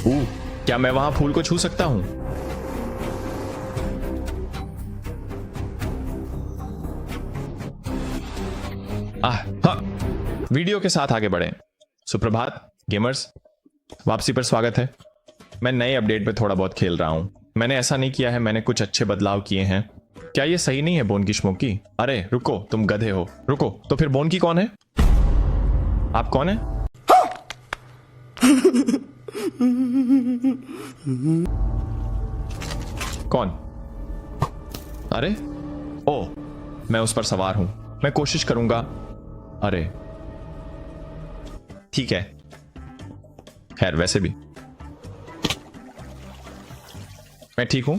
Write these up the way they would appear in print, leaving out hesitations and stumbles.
क्या मैं वहां फूल को छू सकता हूं? हाँ। वीडियो के साथ आगे बढ़ें। सुप्रभात गेमर्स, वापसी पर स्वागत है। मैं नए अपडेट पे थोड़ा बहुत खेल रहा हूं। मैंने ऐसा नहीं किया है, मैंने कुछ अच्छे बदलाव किए हैं। क्या ये सही नहीं है बोन की स्मोकी? अरे रुको, तुम गधे हो। रुको, तो फिर बोन की कौन है? आप कौन है? कौन? अरे ओ, मैं उस पर सवार हूं। मैं कोशिश करूंगा। अरे ठीक है, खैर वैसे भी मैं ठीक हूं।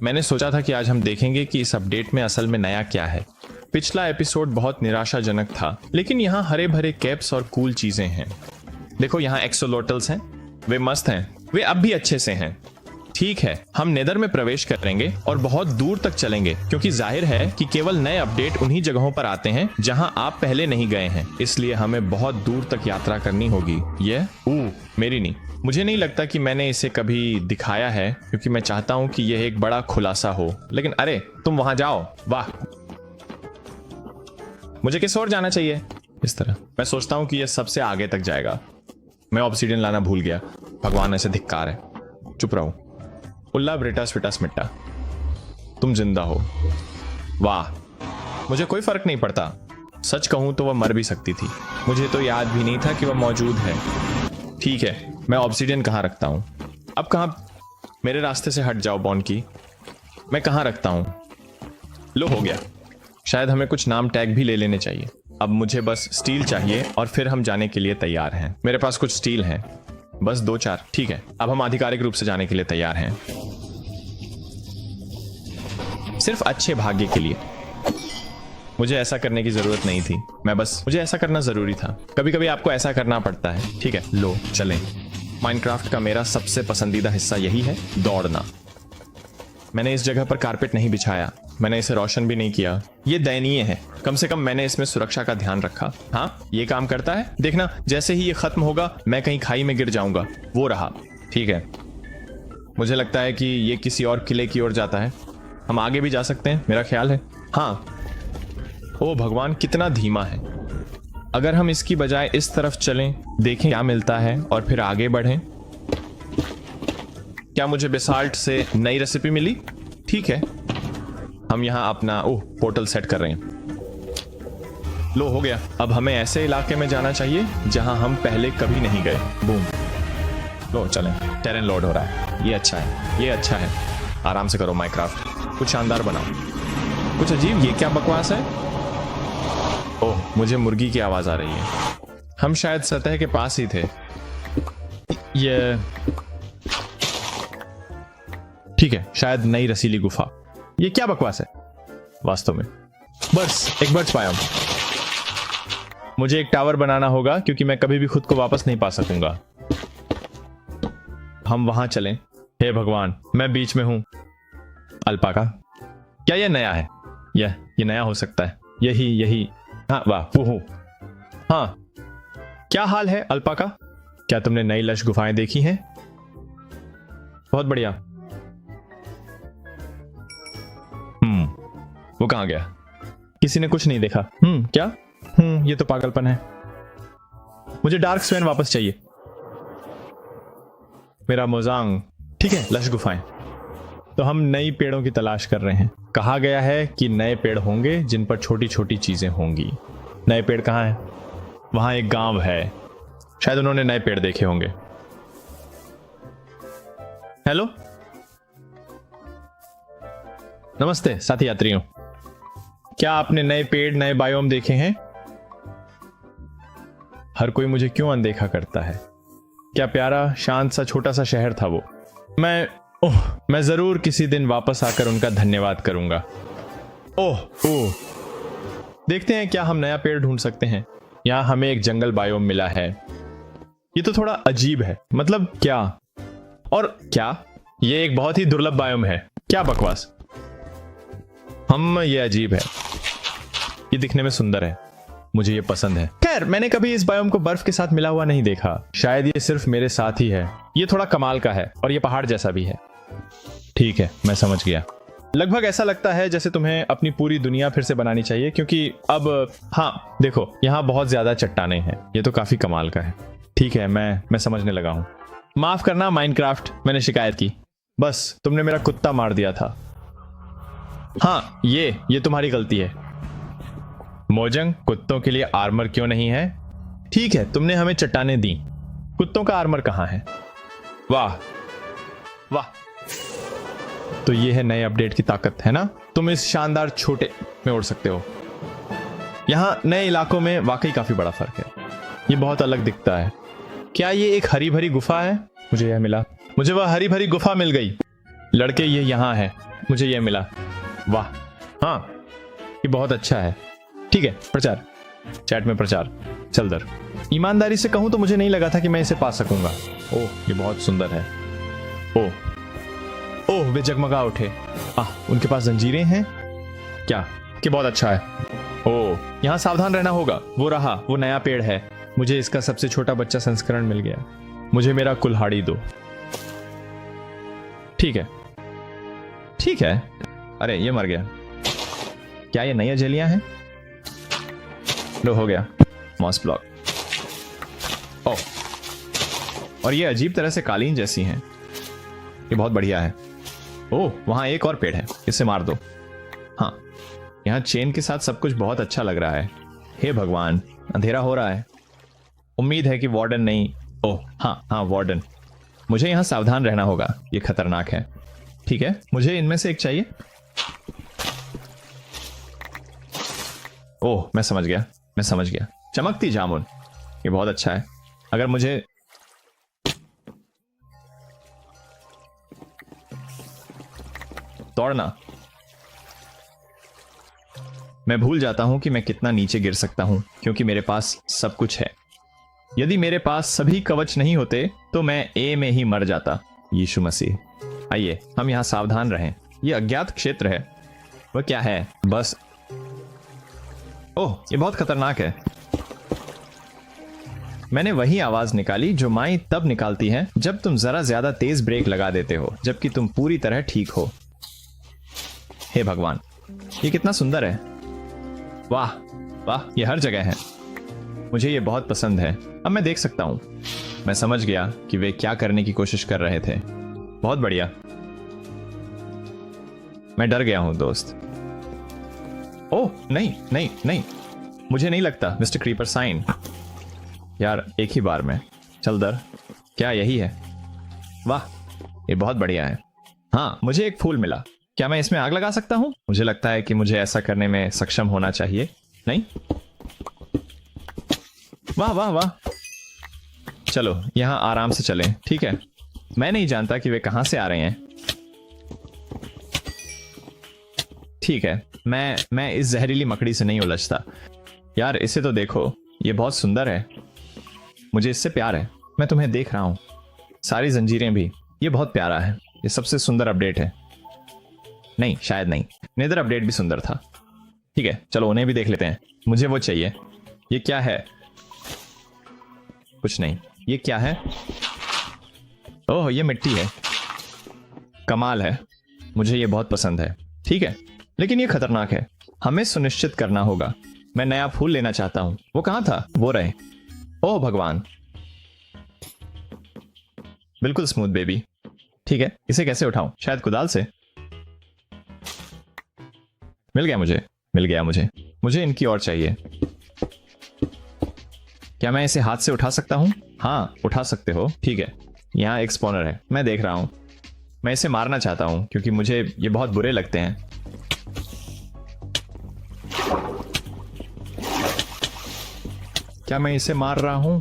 मैंने सोचा था कि आज हम देखेंगे कि इस अपडेट में असल में नया क्या है। पिछला एपिसोड बहुत निराशाजनक था, लेकिन यहाँ हरे भरे कैप्स और कूल चीजें हैं। देखो, यहाँ एक्सोलोटल्स हैं, वे मस्त हैं, वे अब भी अच्छे से हैं। ठीक है, हम नेदर में प्रवेश करेंगे और बहुत दूर तक चलेंगे, क्योंकि जाहिर है कि केवल नए अपडेट उन्हीं जगहों पर आते हैं जहां आप पहले नहीं गए हैं। इसलिए हमें बहुत दूर तक यात्रा करनी होगी। ये मेरी नहीं, मुझे नहीं लगता कि मैंने इसे कभी दिखाया है, क्योंकि मैं चाहता हूं कि यह एक बड़ा खुलासा हो। लेकिन अरे तुम वहां जाओ। वाह, मुझे किस ओर जाना चाहिए? इस तरह। मैं सोचता हूं कि यह सबसे आगे तक जाएगा। मैं ऑब्सीडियन लाना भूल गया। भगवान ऐसे धिक्कार है। चुप रहो। उल्ला ब्रिटा स्विटा स्मिट्टा, तुम जिंदा हो। वाह, मुझे कोई फर्क नहीं पड़ता। सच कहूं तो वह मर भी सकती थी। मुझे तो याद भी नहीं था कि वह मौजूद है। ठीक है, मैं ऑब्सीडियन कहाँ रखता हूं? अब कहाँ? मेरे रास्ते से हट जाओ बॉन की। मैं कहाँ रखता हूं? लो, हो गया। शायद हमें कुछ नाम टैग भी ले लेने चाहिए। अब मुझे बस स्टील चाहिए और फिर हम जाने के लिए तैयार हैं। मेरे पास कुछ स्टील है, बस 2-4। ठीक है, अब हम आधिकारिक रूप से जाने के लिए तैयार हैं, सिर्फ अच्छे भाग्य के लिए। मुझे ऐसा करने की जरूरत नहीं थी, मुझे ऐसा करना जरूरी था। कभी कभी आपको ऐसा करना पड़ता है। ठीक है, लो चलें। माइनक्राफ्ट का मेरा सबसे पसंदीदा हिस्सा यही है, दौड़ना। मैंने इस जगह पर कारपेट नहीं बिछाया, मैंने इसे रोशन भी नहीं किया। ये दयनीय है। कम से कम मैंने इसमें सुरक्षा का ध्यान रखा। हाँ, ये काम करता है। देखना, जैसे ही ये खत्म होगा मैं कहीं खाई में गिर जाऊंगा। वो रहा। ठीक है, मुझे लगता है कि ये किसी और किले की ओर जाता है। हम आगे भी जा सकते हैं, मेरा ख्याल है। हाँ, ओ भगवान, कितना धीमा है। अगर हम इसकी बजाय इस तरफ चलें, देखें क्या मिलता है और फिर आगे बढ़ें। क्या मुझे बेसाल्ट से नई रेसिपी मिली? ठीक है, हम यहाँ अपना पोर्टल सेट कर रहे हैं। लो, हो गया। अब हमें ऐसे इलाके में जाना चाहिए जहां हम पहले कभी नहीं गए। बूम। लो चलें। टेरेन लोड हो रहा है। ये अच्छा है, ये अच्छा है। आराम से करो माइनक्राफ्ट, कुछ शानदार बनाओ। कुछ अजीब, ये क्या बकवास है? ओह, मुझे मुर्गी की आवाज आ रही है। हम शायद सतह के पास ही थे। ये ठीक है, शायद नई रसीली गुफा। ये क्या बकवास है वास्तव में? बस एक बर्ड्स पाया हूं। मुझे एक टावर बनाना होगा, क्योंकि मैं कभी भी खुद को वापस नहीं पा सकूंगा। हम वहां चलें। हे भगवान, मैं बीच में हूं। अल्पाका, क्या यह नया है? ये नया हो सकता है। यही। हाँ, वाह, ओहो। हाँ, क्या हाल है अल्पाका? क्या तुमने नई लश गुफाएं देखी हैं? बहुत बढ़िया। वो कहां गया? किसी ने कुछ नहीं देखा। क्या? ये तो पागलपन है। मुझे डार्क स्वेन वापस चाहिए। मेरा मोजांग। ठीक है, लश गुफाएं। तो हम नई पेड़ों की तलाश कर रहे हैं। कहा गया है कि नए पेड़ होंगे जिन पर छोटी छोटी चीजें होंगी। नए पेड़ कहाँ हैं? वहां एक गांव है, शायद उन्होंने नए पेड़ देखे होंगे। हेलो, नमस्ते साथी यात्रियों। क्या आपने नए पेड़, नए बायोम देखे हैं? हर कोई मुझे क्यों अनदेखा करता है? क्या प्यारा शांत सा छोटा सा शहर था वो। मैं जरूर किसी दिन वापस आकर उनका धन्यवाद करूंगा। ओह, देखते हैं क्या हम नया पेड़ ढूंढ सकते हैं। यहां हमें एक जंगल बायोम मिला है। ये तो थोड़ा अजीब है। मतलब क्या? और क्या? ये एक बहुत ही दुर्लभ बायोम है। क्या बकवास। ये अजीब है। ये दिखने में सुंदर है। मुझे ये पसंद है। खैर, मैंने कभी इस बायोम को बर्फ के साथ मिला हुआ नहीं देखा। शायद ये सिर्फ मेरे साथ ही है। ये थोड़ा कमाल का है और ये पहाड़ जैसा भी है। ठीक है, मैं समझ गया। लगभग ऐसा लगता है जैसे तुम्हें अपनी पूरी दुनिया फिर से बनानी चाहिए, क्योंकि अब हाँ देखो, यहाँ बहुत ज्यादा चट्टानें हैं। ये तो काफी कमाल का है। ठीक है, मैं समझने लगा हूँ। माफ करना माइनक्राफ्ट, मैंने शिकायत की। बस तुमने मेरा कुत्ता मार दिया था। हाँ, ये तुम्हारी गलती है। मोजंग, कुत्तों के लिए आर्मर क्यों नहीं है? ठीक है, तुमने हमें चट्टानें दी, कुत्तों का आर्मर कहाँ है? वाह वाह, तो ये है नए अपडेट की ताकत, है ना? तुम इस शानदार छोटे में उड़ सकते हो। यहाँ नए इलाकों में वाकई काफी बड़ा फर्क है। ये बहुत अलग दिखता है। क्या ये एक हरी भरी गुफा है? मुझे यह मिला। मुझे वह हरी भरी गुफा मिल गई। लड़के, ये यहाँ है। मुझे यह मिला। वाह, हाँ, ये बहुत अच्छा है। ठीक है, प्रचार, चैट में प्रचार। चल दर। ईमानदारी से कहूं तो मुझे नहीं लगा था कि मैं इसे पा सकूंगा। ओह, ये बहुत सुंदर है। ओह, वे जगमगा उठे। उनके पास जंजीरें हैं क्या? कि बहुत अच्छा है। ओह, यहाँ सावधान रहना होगा। वो रहा, वो नया पेड़ है। मुझे इसका सबसे छोटा बच्चा संस्करण मिल गया। मुझे मेरा कुल्हाड़ी दो। ठीक है, ठीक है। अरे, ये मर गया। क्या ये नई जेलियां हैं? लो, हो गया मॉस ब्लॉक। ओह, और ये अजीब तरह से कालीन जैसी हैं। ये बहुत बढ़िया है। ओह, वहां एक और पेड़ है, इसे मार दो। हाँ, यहाँ चेन के साथ सब कुछ बहुत अच्छा लग रहा है। हे भगवान, अंधेरा हो रहा है। उम्मीद है कि वार्डन नहीं। ओह हाँ, वार्डन। मुझे यहाँ सावधान रहना होगा, ये खतरनाक है। ठीक है, मुझे इनमें से एक चाहिए। ओह, मैं समझ गया। चमकती जामुन, ये बहुत अच्छा है। अगर मुझे दौड़ना, मैं भूल जाता हूं कि मैं कितना नीचे गिर सकता हूं, क्योंकि मेरे पास सब कुछ है। यदि मेरे पास सभी कवच नहीं होते तो मैं ए में ही मर जाता। यीशु मसीह। आइए हम यहां सावधान रहें। यह अज्ञात क्षेत्र है। वह क्या है? बस, ओह, ये बहुत खतरनाक है। मैंने वही आवाज निकाली जो माई तब निकालती है जब तुम जरा ज्यादा तेज ब्रेक लगा देते हो, जबकि तुम पूरी तरह ठीक हो। हे भगवान, ये कितना सुंदर है। वाह वाह, ये हर जगह है। मुझे ये बहुत पसंद है। अब मैं देख सकता हूं। मैं समझ गया कि वे क्या करने की कोशिश कर रहे थे। बहुत बढ़िया। मैं डर गया हूं दोस्त। ओह नहीं नहीं नहीं, मुझे नहीं लगता मिस्टर क्रीपर साइन। यार, एक ही बार में। चल दर, क्या यही है? वाह, ये बहुत बढ़िया है। हाँ, मुझे एक फूल मिला। क्या मैं इसमें आग लगा सकता हूं? मुझे लगता है कि मुझे ऐसा करने में सक्षम होना चाहिए, नहीं? वाह वाह वाह। चलो यहां आराम से चलें। ठीक है, मैं नहीं जानता कि वे कहां से आ रहे हैं। ठीक है, मैं इस जहरीली मकड़ी से नहीं उलझता। यार, इसे तो देखो, ये बहुत सुंदर है। मुझे इससे प्यार है। मैं तुम्हें देख रहा हूं, सारी जंजीरें भी। ये बहुत प्यारा है। ये सबसे सुंदर अपडेट है। नहीं, शायद नहीं, नेदर अपडेट भी सुंदर था। ठीक है, चलो उन्हें भी देख लेते हैं। मुझे वो चाहिए। ये क्या है? कुछ नहीं। ये क्या है? ओह, ये मिट्टी है। कमाल है। मुझे ये बहुत पसंद है। ठीक है, लेकिन ये खतरनाक है। हमें सुनिश्चित करना होगा। मैं नया फूल लेना चाहता हूं। वो कहां था? वो रहे। ओह भगवान, बिल्कुल स्मूथ बेबी। ठीक है, इसे कैसे उठाऊं? शायद कुदाल से। मिल गया मुझे इनकी और चाहिए। क्या मैं इसे हाथ से उठा सकता हूं? हाँ, उठा सकते हो। ठीक है, यहाँ एक स्पॉनर है, मैं देख रहा हूं। मैं इसे मारना चाहता हूं क्योंकि मुझे ये बहुत बुरे लगते हैं। क्या मैं इसे मार रहा हूं?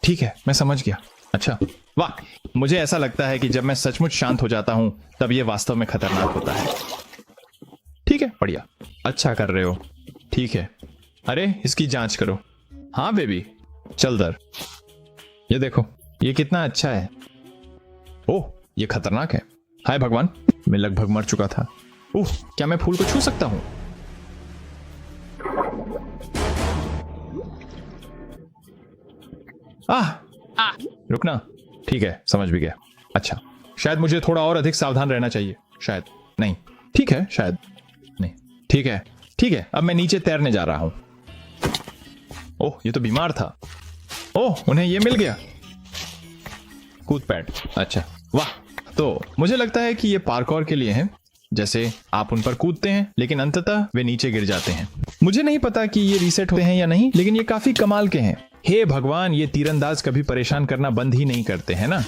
ठीक है, मैं समझ गया। अच्छा, वाह, मुझे ऐसा लगता है कि जब मैं सचमुच शांत हो जाता हूं तब यह वास्तव में खतरनाक होता है। ठीक है, बढ़िया, अच्छा कर रहे हो। ठीक है, अरे इसकी जांच करो। हाँ बेबी, चल दर। ये देखो, ये कितना अच्छा है। ओह, ये खतरनाक है। हाय भगवान, मैं लगभग मर चुका था। ओह, क्या मैं फूल को छू सकता हूं? रुकना। ठीक है, समझ भी गया। अच्छा, शायद मुझे थोड़ा और अधिक सावधान रहना चाहिए। शायद नहीं। ठीक है, शायद नहीं। ठीक है, ठीक है, अब मैं नीचे तैरने जा रहा हूं। ओह, ये तो बीमार था। ओह, उन्हें ये मिल गया। कूद पैड। अच्छा, वाह। तो मुझे लगता है कि ये पार्कोर के लिए है। जैसे आप उन पर कूदते हैं लेकिन अंततः वे नीचे गिर जाते हैं। मुझे नहीं पता कि ये रीसेट होते हैं या नहीं, लेकिन ये काफी कमाल के हैं। हे भगवान, ये तीरंदाज कभी परेशान करना बंद ही नहीं करते हैं ना।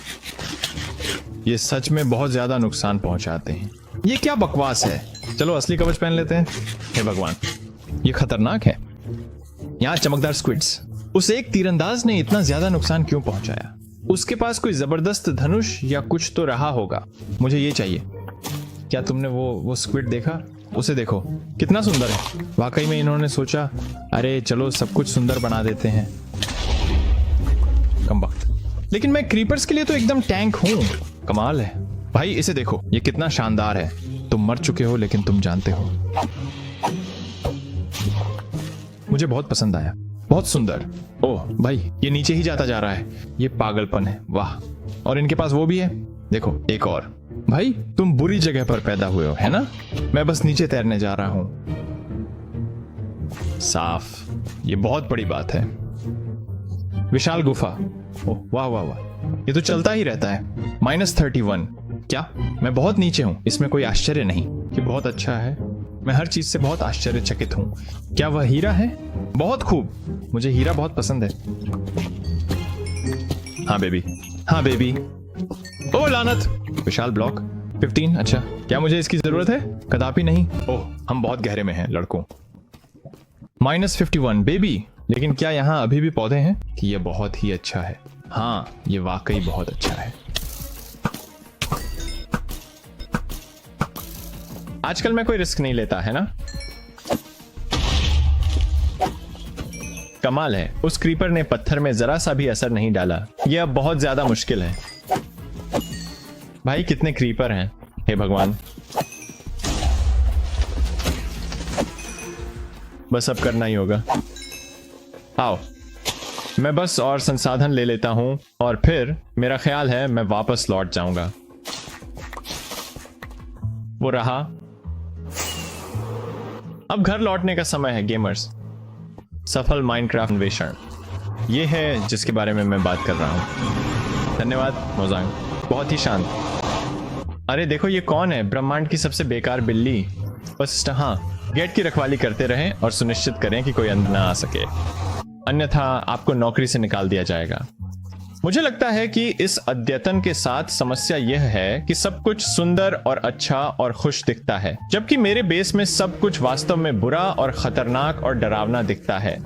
ये सच में बहुत ज्यादा नुकसान पहुंचाते हैं। ये क्या बकवास है। चलो असली कवच पहन लेते हैं। हे भगवान, ये खतरनाक है। यहाँ चमकदार स्क्विड्स। उस एक तीरंदाज ने इतना ज्यादा नुकसान क्यों पहुंचाया? उसके पास कोई जबरदस्त धनुष या कुछ तो रहा होगा। मुझे ये चाहिए। क्या तुमने वो स्क्विड देखा? उसे देखो, कितना सुंदर है। वाकई में इन्होंने सोचा, अरे चलो सब कुछ सुंदर बना देते हैं। कम वक्त। लेकिन मैं क्रीपर्स के लिए तो एकदम टैंक हूं। कमाल है भाई, इसे देखो, ये कितना शानदार है। तुम मर चुके हो लेकिन तुम जानते हो। मुझे बहुत पसंद आया, बहुत सुंदर। ओह भाई, ये नीचे ही जाता जा रहा है। ये पागलपन है। वाह। और इनके पास वो भी है। देखो, एक और। भाई तुम बुरी जगह पर पैदा हुए हो, है ना? मैं बस नीचे तैरने जा रहा हूं। साफ। ये बहुत बड़ी बात है। विशाल गुफा। ओह वाह वाह वाह, ये तो चलता ही रहता है। -31। क्या मैं बहुत नीचे हूं? इसमें कोई आश्चर्य नहीं। ये बहुत अच्छा है। मैं हर चीज से बहुत आश्चर्यचकित हूं। क्या वह हीरा है? बहुत खूब। मुझे हीरा बहुत पसंद है। हाँ बेबी, हाँ बेबी। ओह लानत। विशाल ब्लॉक। 15। अच्छा, क्या मुझे इसकी जरूरत है? कदापि नहीं। ओह, हम बहुत गहरे में हैं लड़कों। -51 बेबी। लेकिन क्या यहाँ अभी भी पौधे हैं? कि ये बहुत ही अच्छा है। हाँ, ये वाकई बहुत अच्छा है। आजकल मैं कोई रिस्क नहीं लेता, है ना? कमाल है, उस क्रीपर ने पत्थर में जरा सा भी असर नहीं डाला। यह अब बहुत ज्यादा मुश्किल है। भाई कितने क्रीपर हैं। हे भगवान। बस अब करना ही होगा। आओ, मैं बस और संसाधन ले लेता हूं और फिर मेरा ख्याल है मैं वापस लौट जाऊंगा। वो रहा। अब घर लौटने का समय है गेमर्स। सफल माइनक्राफ्ट अन्वेषण, ये है जिसके बारे में मैं बात कर रहा हूं। धन्यवाद मोजांग, बहुत ही शांत। अरे देखो, ये कौन है? ब्रह्मांड की सबसे बेकार बिल्ली। बस हाँ, गेट की रखवाली करते रहें और सुनिश्चित करें कि कोई अंदर ना आ सके, अन्यथा आपको नौकरी से निकाल दिया जाएगा। मुझे लगता है कि इस अद्यतन के साथ समस्या यह है कि सब कुछ सुंदर और अच्छा और खुश दिखता है, जबकि मेरे बेस में सब कुछ वास्तव में बुरा और खतरनाक और डरावना दिखता है।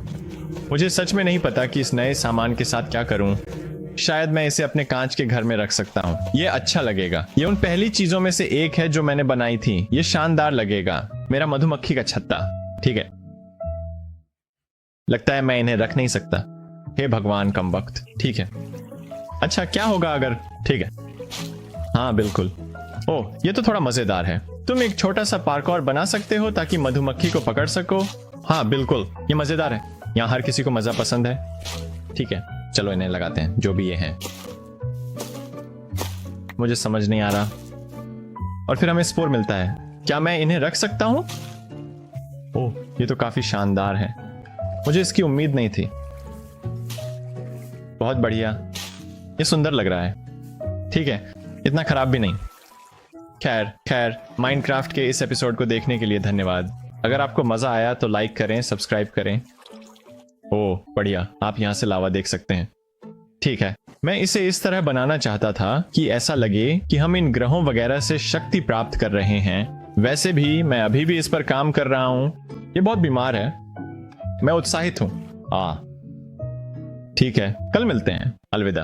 मुझे सच में नहीं पता कि इस नए सामान के साथ क्या करूं। शायद मैं इसे अपने कांच के घर में रख सकता हूं। ये अच्छा लगेगा। ये उन पहली चीजों में से एक है जो मैंने बनाई थी। ये शानदार लगेगा। मेरा मधुमक्खी का छत्ता। ठीक है, लगता है मैं इन्हें रख नहीं सकता। हे भगवान, कम वक्त। ठीक है, अच्छा क्या होगा अगर? ठीक है, हाँ बिल्कुल। ओह, ये तो थोड़ा मजेदार है। तुम एक छोटा सा पार्कोर बना सकते हो ताकि मधुमक्खी को पकड़ सको। हाँ बिल्कुल, ये मजेदार है। यहाँ हर किसी को मजा पसंद है। ठीक है, चलो इन्हें लगाते हैं, जो भी ये हैं। मुझे समझ नहीं आ रहा। और फिर हमें स्पोर मिलता है। क्या मैं इन्हें रख सकता हूं? ओह, ये तो काफी शानदार है। मुझे इसकी उम्मीद नहीं थी। बहुत बढ़िया, ये सुंदर लग रहा है। ठीक है, इतना खराब भी नहीं। खैर, माइनक्राफ्ट के इस एपिसोड को देखने के लिए धन्यवाद। अगर आपको मजा आया तो लाइक करें, सब्सक्राइब करें। ओह बढ़िया, आप यहां से लावा देख सकते हैं। ठीक है, मैं इसे इस तरह बनाना चाहता था कि ऐसा लगे कि हम इन ग्रहों वगैरह से शक्ति प्राप्त कर रहे हैं। वैसे भी मैं अभी भी इस पर काम कर रहा हूं। ये बहुत बीमार है। मैं उत्साहित हूं। ठीक है, कल मिलते हैं। अलविदा।